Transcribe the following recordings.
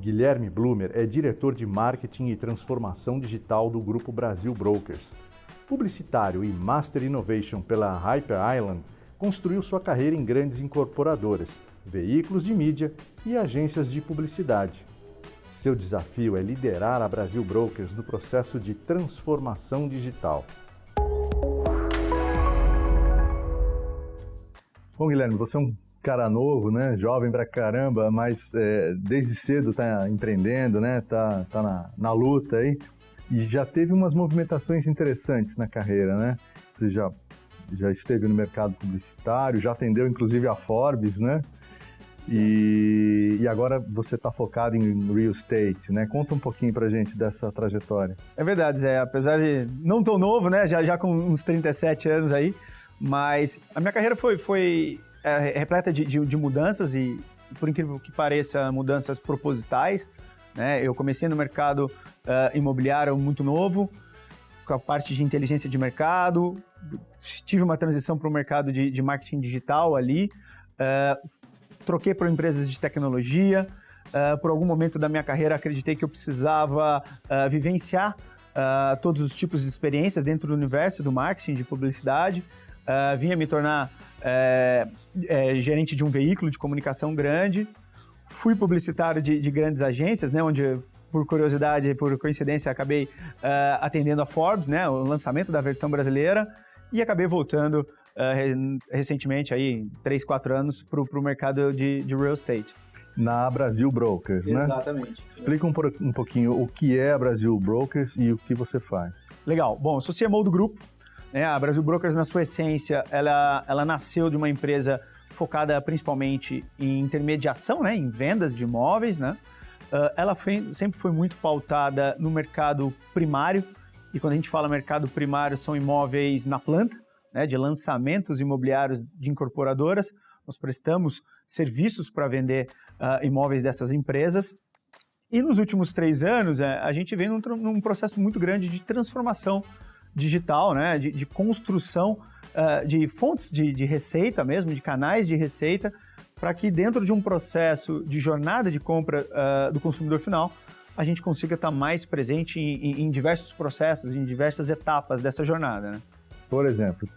Guilherme Blumer é diretor de marketing e transformação digital do Grupo Brasil Brokers. Publicitário e Master Innovation pela Hyper Island, construiu sua carreira em grandes incorporadoras, veículos de mídia e agências de publicidade. Seu desafio é liderar a Brasil Brokers no processo de transformação digital. Bom, Guilherme, você é um cara novo, né? Jovem pra caramba, mas desde cedo tá empreendendo, né? Tá na luta aí e já teve umas movimentações interessantes na carreira, né? Você já esteve no mercado publicitário, já atendeu inclusive a Forbes, né? E agora você está focado em real estate, né? Conta um pouquinho pra gente dessa trajetória. É verdade, Zé. Apesar de não tão novo, né? Já com uns 37 anos aí, mas a minha carreira foi repleta de mudanças e, por incrível que pareça, mudanças propositais, né? Eu comecei no mercado imobiliário muito novo, com a parte de inteligência de mercado, tive uma transição para o mercado de marketing digital ali, troquei para empresas de tecnologia. Por algum momento da minha carreira, acreditei que eu precisava vivenciar todos os tipos de experiências dentro do universo do marketing, de publicidade. Vinha me tornar gerente de um veículo de comunicação grande. Fui publicitário de grandes agências, né, onde, por curiosidade, por coincidência, acabei atendendo a Forbes, né, o lançamento da versão brasileira, e acabei voltando recentemente, aí, 3, 4 anos, para o mercado de real estate. Na Brasil Brokers, né? Exatamente. Explica um pouquinho o que é a Brasil Brokers e o que você faz. Legal. Bom, eu sou CMO do grupo, né? A Brasil Brokers, na sua essência, ela nasceu de uma empresa focada principalmente em intermediação, né? Em vendas de imóveis, né? Ela sempre foi muito pautada no mercado primário, e quando a gente fala mercado primário, são imóveis na planta, né, de lançamentos imobiliários de incorporadoras. Nós prestamos serviços para vender imóveis dessas empresas. E nos últimos 3 anos, a gente vem num processo muito grande de transformação digital, né, de construção de fontes de receita mesmo, de canais de receita, para que dentro de um processo de jornada de compra do consumidor final, a gente consiga estar mais presente em diversos processos, em diversas etapas dessa jornada, né? Por exemplo?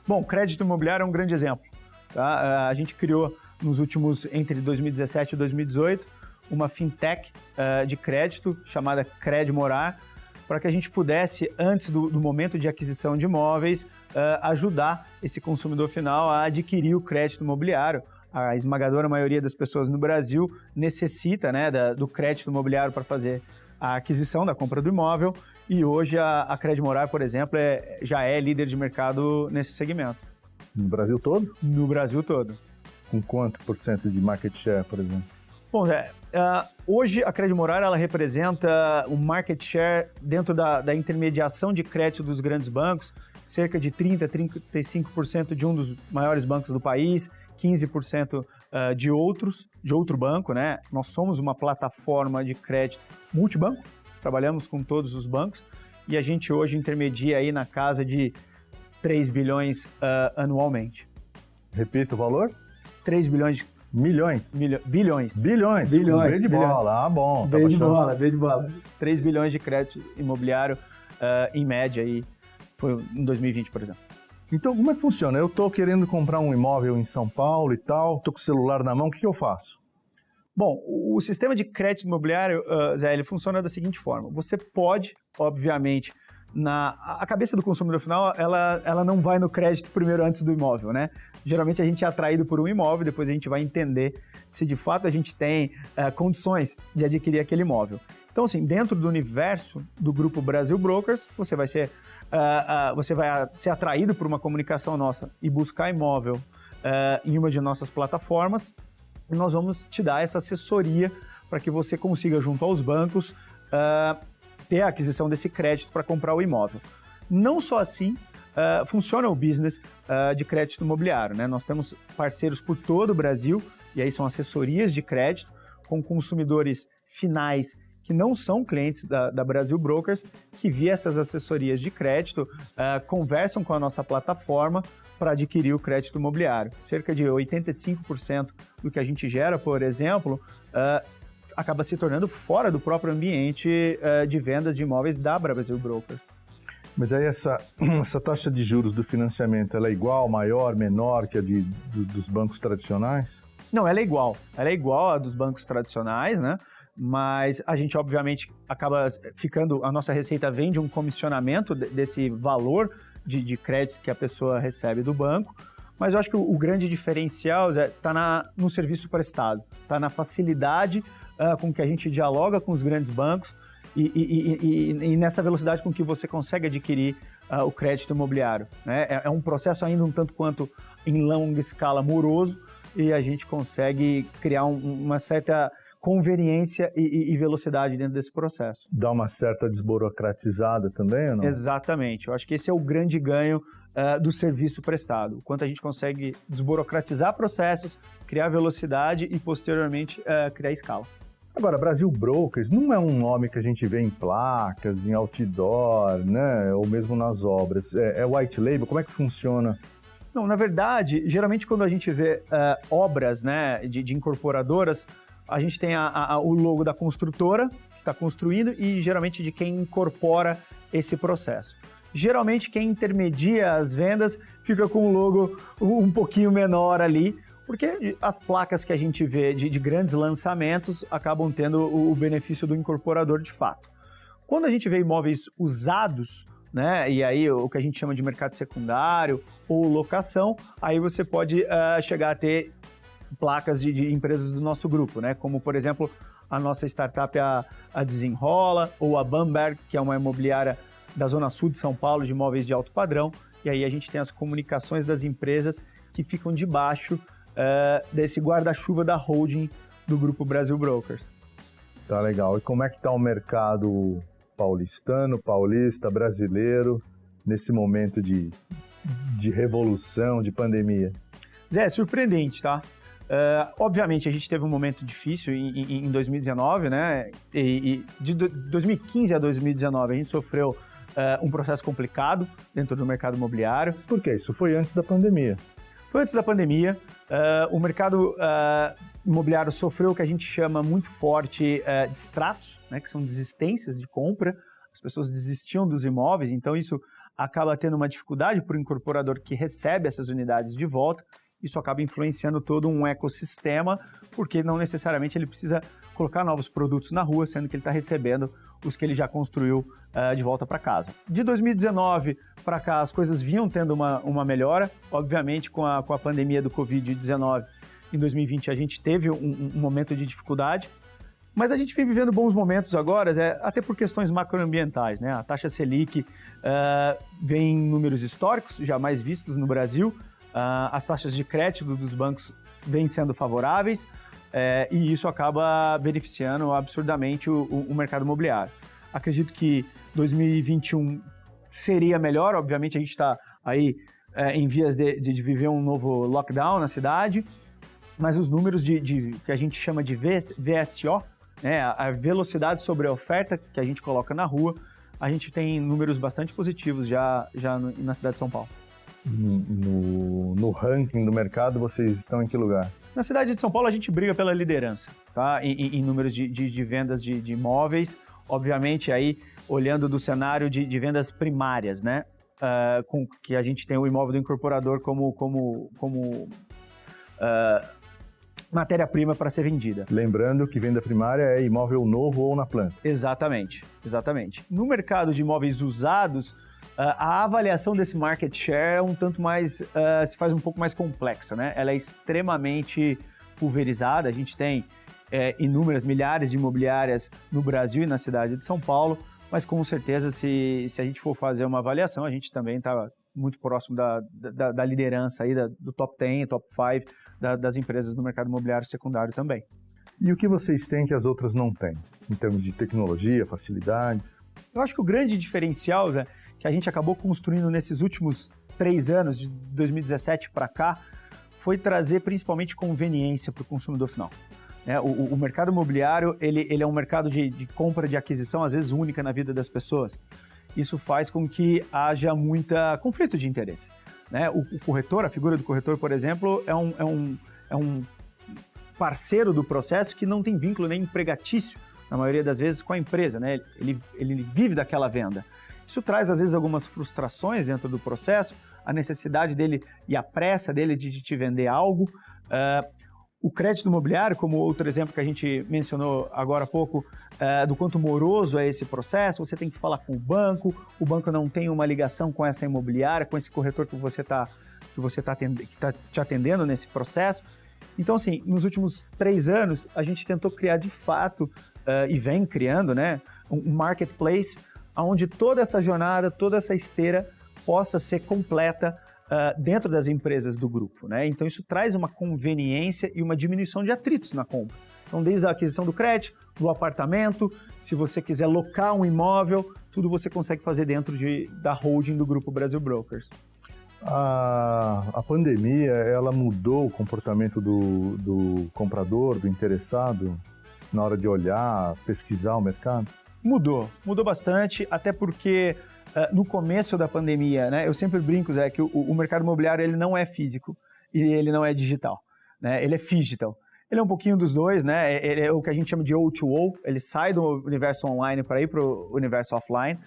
Bom, crédito imobiliário é um grande exemplo. Tá? A gente criou entre 2017 e 2018, uma fintech de crédito chamada Credmorar, para que a gente pudesse, antes do momento de aquisição de imóveis, ajudar esse consumidor final a adquirir o crédito imobiliário. A esmagadora maioria das pessoas no Brasil necessita, né, do crédito imobiliário para fazer a aquisição da compra do imóvel, e hoje a Credmorar, por exemplo, já é líder de mercado nesse segmento. No Brasil todo? No Brasil todo. Com quanto por cento de market share, por exemplo? Bom, hoje a Credmorar ela representa um market share dentro da intermediação de crédito dos grandes bancos, cerca de 30-35% de um dos maiores bancos do país, 15% de outro banco, né? Nós somos uma plataforma de crédito multibanco, trabalhamos com todos os bancos e a gente hoje intermedia aí na casa de 3 bilhões anualmente. Repita o valor? 3 bilhões. Milhões? Bilhões. Bilhões. Bilhões. B de bola. Ah, bom. B de bola. 3 bilhões de crédito imobiliário em média aí, foi em 2020, por exemplo. Então, como é que funciona? Eu estou querendo comprar um imóvel em São Paulo e tal, estou com o celular na mão, o que eu faço? Bom, o sistema de crédito imobiliário, Zé, ele funciona da seguinte forma. Você pode, obviamente, a cabeça do consumidor final, ela não vai no crédito primeiro antes do imóvel, né? Geralmente a gente é atraído por um imóvel, depois a gente vai entender se de fato a gente tem condições de adquirir aquele imóvel. Então, assim, dentro do universo do Grupo Brasil Brokers, você vai ser atraído por uma comunicação nossa e buscar imóvel em uma de nossas plataformas, e nós vamos te dar essa assessoria para que você consiga, junto aos bancos, ter a aquisição desse crédito para comprar o imóvel. Não só assim funciona o business de crédito imobiliário, né? Nós temos parceiros por todo o Brasil, e aí são assessorias de crédito com consumidores finais que não são clientes da Brasil Brokers, que via essas assessorias de crédito conversam com a nossa plataforma para adquirir o crédito imobiliário. Cerca de 85% do que a gente gera, por exemplo, acaba se tornando fora do próprio ambiente de vendas de imóveis da Brasil Brokers. Mas aí essa taxa de juros do financiamento, ela é igual, maior, menor que a dos bancos tradicionais? Não, ela é igual. Ela é igual à dos bancos tradicionais, né? Mas a gente, obviamente, acaba ficando... A nossa receita vem de um comissionamento desse valor de crédito que a pessoa recebe do banco. Mas eu acho que o grande diferencial está no serviço prestado, está na facilidade com que a gente dialoga com os grandes bancos e nessa velocidade com que você consegue adquirir o crédito imobiliário, né? É um processo ainda um tanto quanto em longa escala moroso e a gente consegue criar uma certa conveniência e velocidade dentro desse processo. Dá uma certa desburocratizada também, ou não? Exatamente. Eu acho que esse é o grande ganho do serviço prestado. O quanto a gente consegue desburocratizar processos, criar velocidade e, posteriormente, criar escala. Agora, Brasil Brokers não é um nome que a gente vê em placas, em outdoor, né? Ou mesmo nas obras. É white label? Como é que funciona? Não, na verdade, geralmente quando a gente vê obras, né, de incorporadoras, a gente tem o logo da construtora que está construindo e geralmente de quem incorpora esse processo. Geralmente quem intermedia as vendas fica com o logo um pouquinho menor ali, porque as placas que a gente vê de grandes lançamentos acabam tendo o benefício do incorporador de fato. Quando a gente vê imóveis usados, né, e aí o que a gente chama de mercado secundário ou locação, aí você pode chegar a ter placas de empresas do nosso grupo, né, como por exemplo a nossa startup a Desenrola ou a Bamberg, que é uma imobiliária da Zona Sul de São Paulo de imóveis de alto padrão, e aí a gente tem as comunicações das empresas que ficam debaixo desse guarda-chuva da holding do Grupo Brasil Brokers. Tá legal. E como é que tá o mercado paulistano, paulista, brasileiro, nesse momento de revolução, de pandemia? Zé, surpreendente, tá? Obviamente, a gente teve um momento difícil em 2019, né? E de 2015 a 2019, a gente sofreu um processo complicado dentro do mercado imobiliário. Por quê? Isso foi antes da pandemia. Foi antes da pandemia. O mercado imobiliário sofreu o que a gente chama muito forte de extratos, né, que são desistências de compra. As pessoas desistiam dos imóveis, então isso acaba tendo uma dificuldade para o incorporador que recebe essas unidades de volta. Isso acaba influenciando todo um ecossistema, porque não necessariamente ele precisa colocar novos produtos na rua, sendo que ele está recebendo os que ele já construiu de volta para casa. De 2019 para cá, as coisas vinham tendo uma melhora. Obviamente, com a pandemia do Covid-19, em 2020 a gente teve um momento de dificuldade, mas a gente vem vivendo bons momentos agora, até por questões macroambientais, né? A taxa Selic vem em números históricos, jamais vistos no Brasil. As taxas de crédito dos bancos vêm sendo favoráveis e isso acaba beneficiando absurdamente o mercado imobiliário. Acredito que 2021 seria melhor, obviamente a gente está aí em vias de viver um novo lockdown na cidade, mas os números que a gente chama de VSO, né, a velocidade sobre a oferta que a gente coloca na rua, a gente tem números bastante positivos já na cidade de São Paulo. No ranking do mercado, vocês estão em que lugar? Na cidade de São Paulo, a gente briga pela liderança, tá? Em números de vendas de imóveis. Obviamente, aí, olhando do cenário de vendas primárias, né? Com que a gente tem o imóvel do incorporador como matéria-prima para ser vendida. Lembrando que venda primária é imóvel novo ou na planta. Exatamente. No mercado de imóveis usados, a avaliação desse market share é um tanto mais, se faz um pouco mais complexa, né? Ela é extremamente pulverizada, a gente tem inúmeras, milhares de imobiliárias no Brasil e na cidade de São Paulo, mas com certeza se a gente for fazer uma avaliação, a gente também está muito próximo da liderança aí, do top 10, top 5 das empresas do mercado imobiliário secundário também. E o que vocês têm que as outras não têm, em termos de tecnologia, facilidades? Eu acho que o grande diferencial, Zé, que a gente acabou construindo nesses últimos 3 anos, de 2017 para cá, foi trazer principalmente conveniência para o consumidor final. O mercado imobiliário ele é um mercado de compra, de aquisição, às vezes única na vida das pessoas. Isso faz com que haja muita conflito de interesse. O corretor, a figura do corretor, por exemplo, é um parceiro do processo que não tem vínculo nem empregatício, na maioria das vezes, com a empresa, né? Ele vive daquela venda. Isso traz, às vezes, algumas frustrações dentro do processo, a necessidade dele e a pressa dele de te vender algo. O crédito imobiliário, como outro exemplo que a gente mencionou agora há pouco, do quanto moroso é esse processo, você tem que falar com o banco não tem uma ligação com essa imobiliária, com esse corretor que está te atendendo nesse processo. Então, assim, nos últimos 3 anos, a gente tentou criar de fato, e vem criando, né, um marketplace onde toda essa jornada, toda essa esteira possa ser completa dentro das empresas do grupo, né? Então, isso traz uma conveniência e uma diminuição de atritos na compra. Então, desde a aquisição do crédito, do apartamento, se você quiser locar um imóvel, tudo você consegue fazer dentro da holding do Grupo Brasil Brokers. A pandemia, ela mudou o comportamento do comprador, do interessado, na hora de olhar, pesquisar o mercado? Mudou bastante, até porque no começo da pandemia, né, eu sempre brinco, Zé, que o mercado imobiliário ele não é físico e ele não é digital, né, ele é phygital. Ele é um pouquinho dos dois, né, ele é o que a gente chama de O2O, ele sai do universo online para ir para o universo offline,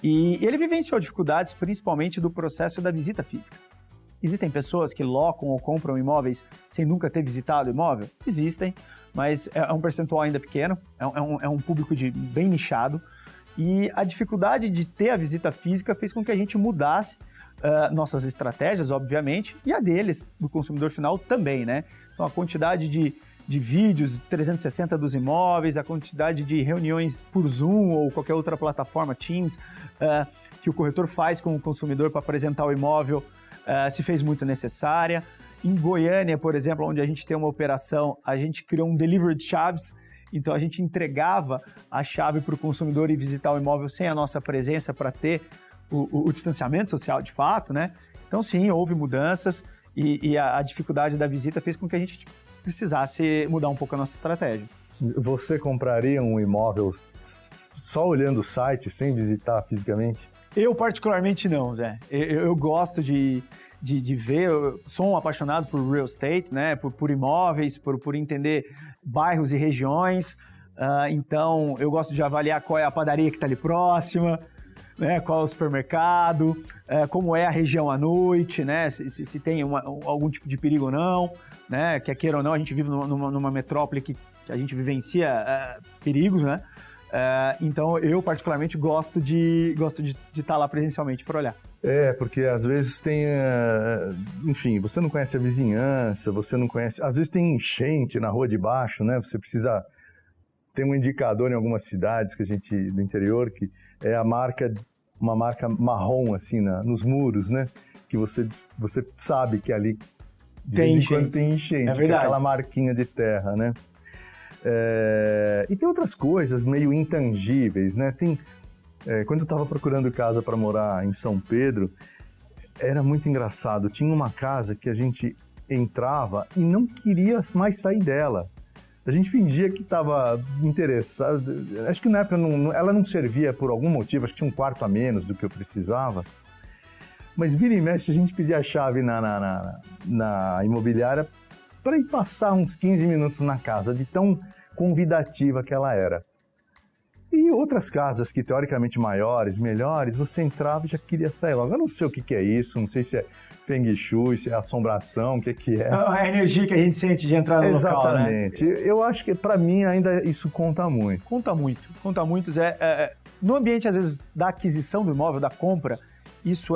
e ele vivenciou dificuldades principalmente do processo da visita física. Existem pessoas que locam ou compram imóveis sem nunca ter visitado o imóvel? Existem, mas é um percentual ainda pequeno, é um público bem nichado, e a dificuldade de ter a visita física fez com que a gente mudasse nossas estratégias, obviamente, e a deles, do consumidor final, também, né? Então, a quantidade de vídeos 360 dos imóveis, a quantidade de reuniões por Zoom ou qualquer outra plataforma, Teams, que o corretor faz com o consumidor para apresentar o imóvel, se fez muito necessária. Em Goiânia, por exemplo, onde a gente tem uma operação, a gente criou um delivery de chaves, então a gente entregava a chave para o consumidor ir visitar o imóvel sem a nossa presença para ter o distanciamento social de fato, né? Então sim, houve mudanças e a dificuldade da visita fez com que a gente precisasse mudar um pouco a nossa estratégia. Você compraria um imóvel só olhando o site, sem visitar fisicamente? Eu particularmente não, Zé. Eu gosto de ver, eu sou um apaixonado por real estate, né? Por imóveis, por entender bairros e regiões. Então, eu gosto de avaliar qual é a padaria que está ali próxima, né? Qual é o supermercado, como é a região à noite, né? Se tem algum tipo de perigo ou não, né? Quer queira ou não, a gente vive numa metrópole que a gente vivencia perigos, né? Então, eu particularmente gosto de estar lá presencialmente para olhar. Porque às vezes tem, enfim, você não conhece a vizinhança, você não conhece, às vezes tem enchente na rua de baixo, né? Você precisa ter um indicador em algumas cidades do interior, que é uma marca marrom, assim, nos muros, né? Que você sabe que ali de vez em quando tem enchente, que é aquela marquinha de terra, né? E tem outras coisas meio intangíveis, né? Quando eu estava procurando casa para morar em São Pedro, era muito engraçado. Tinha uma casa que a gente entrava e não queria mais sair dela. A gente fingia que estava interessado. Acho que na época ela não servia por algum motivo, acho que tinha um quarto a menos do que eu precisava. Mas vira e mexe, a gente pedia a chave na imobiliária para ir passar uns 15 minutos na casa, de tão convidativa que ela era. E outras casas que teoricamente maiores, melhores, você entrava e já queria sair logo. Eu não sei o que é isso, não sei se é Feng Shui, se é assombração, o que é. A energia que a gente sente de entrar no local, né? Exatamente. Eu acho que, para mim, ainda isso conta muito. Conta muito, Zé. No ambiente, às vezes, da aquisição do imóvel, da compra, isso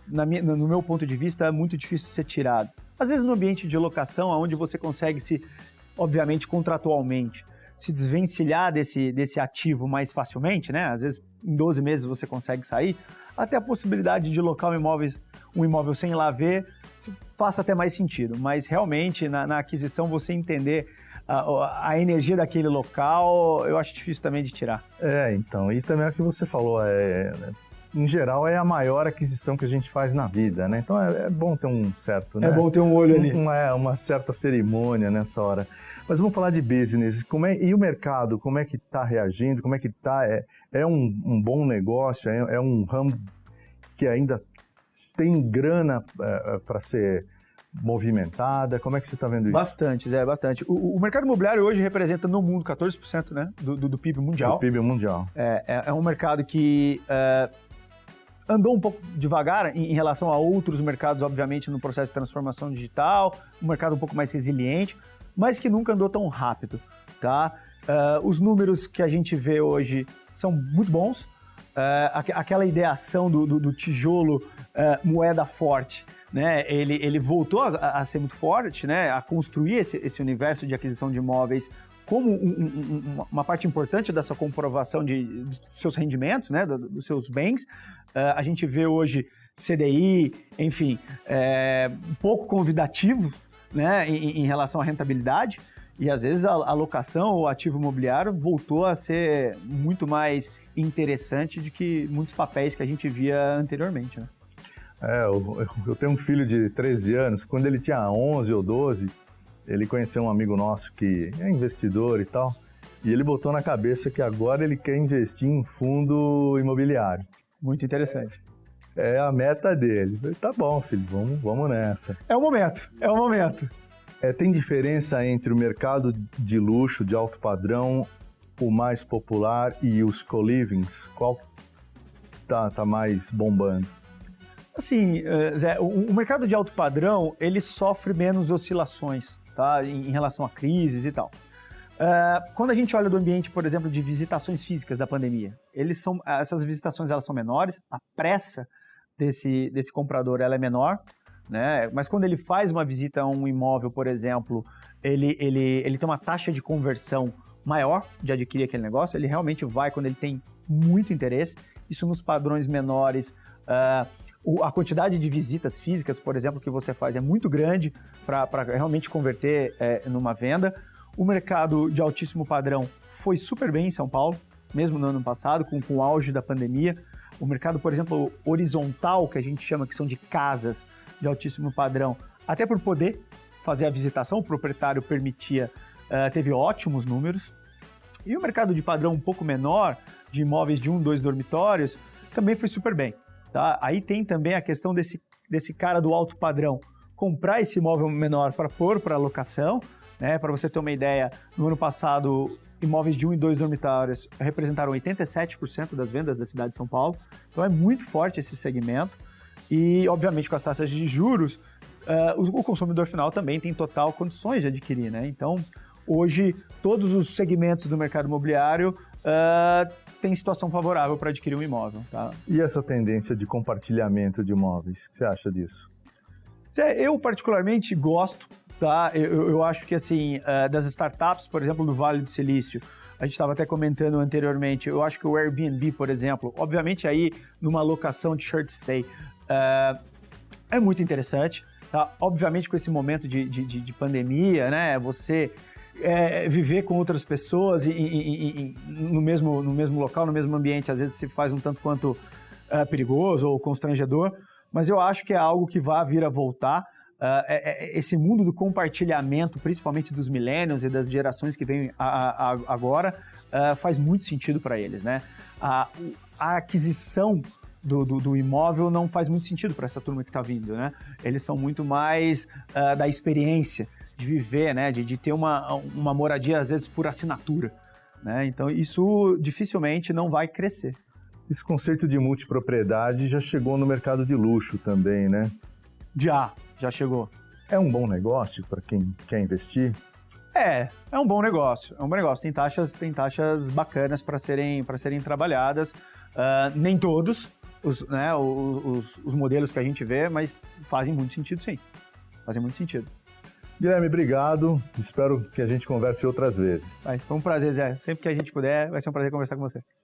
no meu ponto de vista, muito difícil de ser tirado. Às vezes, no ambiente de locação, onde você consegue obviamente, contratualmente, se desvencilhar desse ativo mais facilmente, né? Às vezes, em 12 meses você consegue sair, até a possibilidade de locar um imóvel sem ir lá ver, faça até mais sentido. Mas, realmente, na aquisição, você entender a energia daquele local, eu acho difícil também de tirar. Então, e também é o que você falou, em geral, é a maior aquisição que a gente faz na vida, né? Então é bom ter um certo, né? É bom ter um olho ali. Uma certa cerimônia nessa hora. Mas vamos falar de business. E o mercado, como é que está reagindo? Como é que está? É um bom negócio? É um ramo que ainda tem grana para ser movimentada? Como é que você está vendo isso? Bastante, Zé, bastante. O mercado imobiliário hoje representa no mundo 14%, né, do PIB mundial. Do PIB mundial. É um mercado que andou um pouco devagar em relação a outros mercados, obviamente, no processo de transformação digital, um mercado um pouco mais resiliente, mas que nunca andou tão rápido, tá? Os números que a gente vê hoje são muito bons. Aquela ideação do tijolo moeda forte, né? Ele voltou a ser muito forte, né? A construir esse universo de aquisição de imóveis como uma parte importante dessa comprovação dos seus rendimentos, né? Dos seus bens. A gente vê hoje CDI, enfim, pouco convidativo, né? Em relação à rentabilidade. E às vezes a locação ou ativo imobiliário voltou a ser muito mais interessante do que muitos papéis que a gente via anteriormente, né? Eu tenho um filho de 13 anos, quando ele tinha 11 ou 12, ele conheceu um amigo nosso que é investidor e tal, e ele botou na cabeça que agora ele quer investir em fundo imobiliário. Muito interessante. É a meta dele. Eu falei, tá bom, filho, vamos nessa. É o momento. Tem diferença entre o mercado de luxo, de alto padrão, o mais popular e os co-livings? Qual tá mais bombando? Assim, Zé, o mercado de alto padrão, ele sofre menos oscilações, tá? Em relação a crises e tal. Quando a gente olha do ambiente, por exemplo, de visitações físicas da pandemia, essas visitações elas são menores, a pressa desse comprador ela é menor, né? Mas quando ele faz uma visita a um imóvel, por exemplo, ele tem uma taxa de conversão maior de adquirir aquele negócio, ele realmente vai quando ele tem muito interesse. Isso nos padrões menores, a quantidade de visitas físicas, por exemplo, que você faz é muito grande para realmente converter numa venda. O mercado de altíssimo padrão foi super bem em São Paulo, mesmo no ano passado, com o auge da pandemia. O mercado, por exemplo, horizontal, que a gente chama que são de casas de altíssimo padrão, até por poder fazer a visitação, o proprietário permitia, teve ótimos números. E o mercado de padrão um pouco menor, de imóveis de 1, 2 dormitórios, também foi super bem. Tá? Aí tem também a questão desse cara do alto padrão comprar esse imóvel menor para pôr para locação, né? Para você ter uma ideia, no ano passado, imóveis de 1 e 2 dormitórios representaram 87% das vendas da cidade de São Paulo. Então é muito forte esse segmento. E, obviamente, com as taxas de juros, o consumidor final também tem total condições de adquirir, né? Então, hoje, todos os segmentos do mercado imobiliário tem situação favorável para adquirir um imóvel. Tá? E essa tendência de compartilhamento de imóveis, o que você acha disso? Eu particularmente gosto, tá? Eu acho que assim, das startups, por exemplo, do Vale do Silício, a gente estava até comentando anteriormente, eu acho que o Airbnb, por exemplo, obviamente aí numa locação de short stay, é muito interessante, tá? Obviamente com esse momento de pandemia, né? Você viver com outras pessoas no mesmo local, no mesmo ambiente, às vezes se faz um tanto quanto perigoso ou constrangedor, mas eu acho que é algo que vai vir a voltar. Esse mundo do compartilhamento, principalmente dos millennials e das gerações que vêm agora, faz muito sentido para eles, né? A aquisição do imóvel não faz muito sentido para essa turma que está vindo, né? Eles são muito mais da experiência, de viver, né? De ter uma moradia, às vezes, por assinatura, né? Então, isso dificilmente não vai crescer. Esse conceito de multipropriedade já chegou no mercado de luxo também, né? Já chegou. É um bom negócio para quem quer investir? É um bom negócio. É um bom negócio. Tem taxas bacanas para serem trabalhadas. Nem todos os modelos que a gente vê, mas fazem muito sentido, sim. Fazem muito sentido. Guilherme, obrigado. Espero que a gente converse outras vezes. Foi um prazer, Zé. Sempre que a gente puder, vai ser um prazer conversar com você.